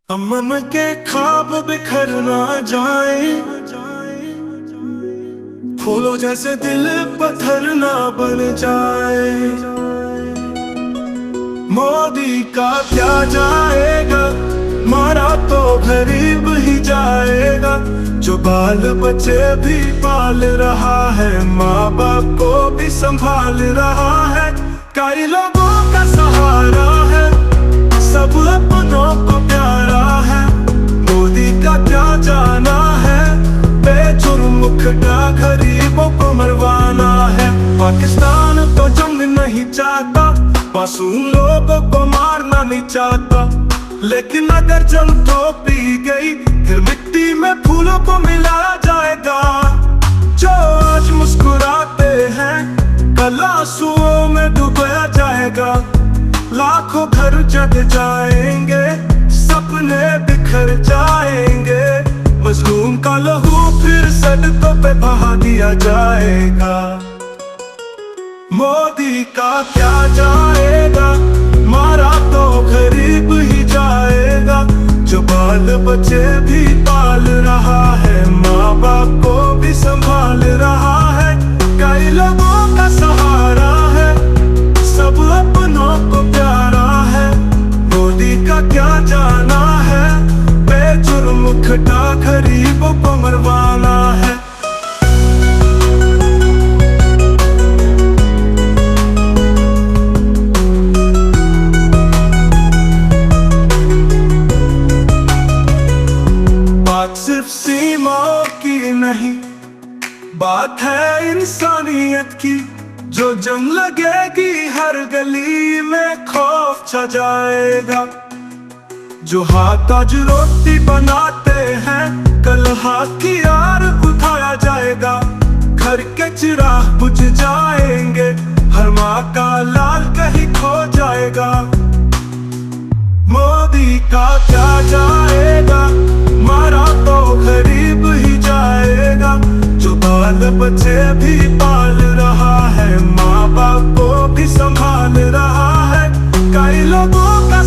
अमन के ख्वाब बिखर ना जाए, फूलों जैसे दिल पत्थर ना बन जाए। मोदी का क्या जाएगा, मारा तो गरीब ही जाएगा। जो बाल बच्चे भी पाल रहा है, माँ बाप को भी संभाल रहा है। कई लोगों का सहारा है, सब अपनों को प्यारा है। मोदी का क्या जाना है, बेजुर्म खड़ा गरीबों को मरवाना है। पाकिस्तान तो जंग नहीं चाहता, मासूम लोगों को मारना नहीं चाहता। लेकिन अगर जंग थोपी गई, फिर मिट्टी में फूलों को मिलाया जाएगा। जो आज मुस्कुराते हैं, कल आंसुओं में डुबाया जाएगा। लाखों घर जग जाएंगे, सपने बिखर जाएंगे। मजलूम का लहू फिर सड़कों पे बहा दिया जाएगा। मोदी का क्या जाएगा, मारा तो गरीब ही जाएगा। जो बाल बच्चे भी पाल रहा है, माँ बाप को भी संभाल रहा है। कई लोगों का सहारा है, सब अपनों को प्यारा है। मोदी का क्या जाना है, बेजुर्म खड़ा गरीबों को मरवाना है। बात सिर्फ सीमाओं की नहीं, बात है इंसानियत की। जो जंग लगेगी, हर गली में खौफ छा जाएगा। जो हाथ आज रोटी बनाते हैं, कल हाथ की आर उठाया जाएगा। घर के चिराग बुझ जाएंगे, हर माँ का लाल कहीं खो जाएगा। मोदी का क्या जाएगा, मारा तो गरीब ही जाएगा। जो बाल बच्चे भी पाल रहा है, माँ बाप को भी संभाल रहा है। कई लोगों का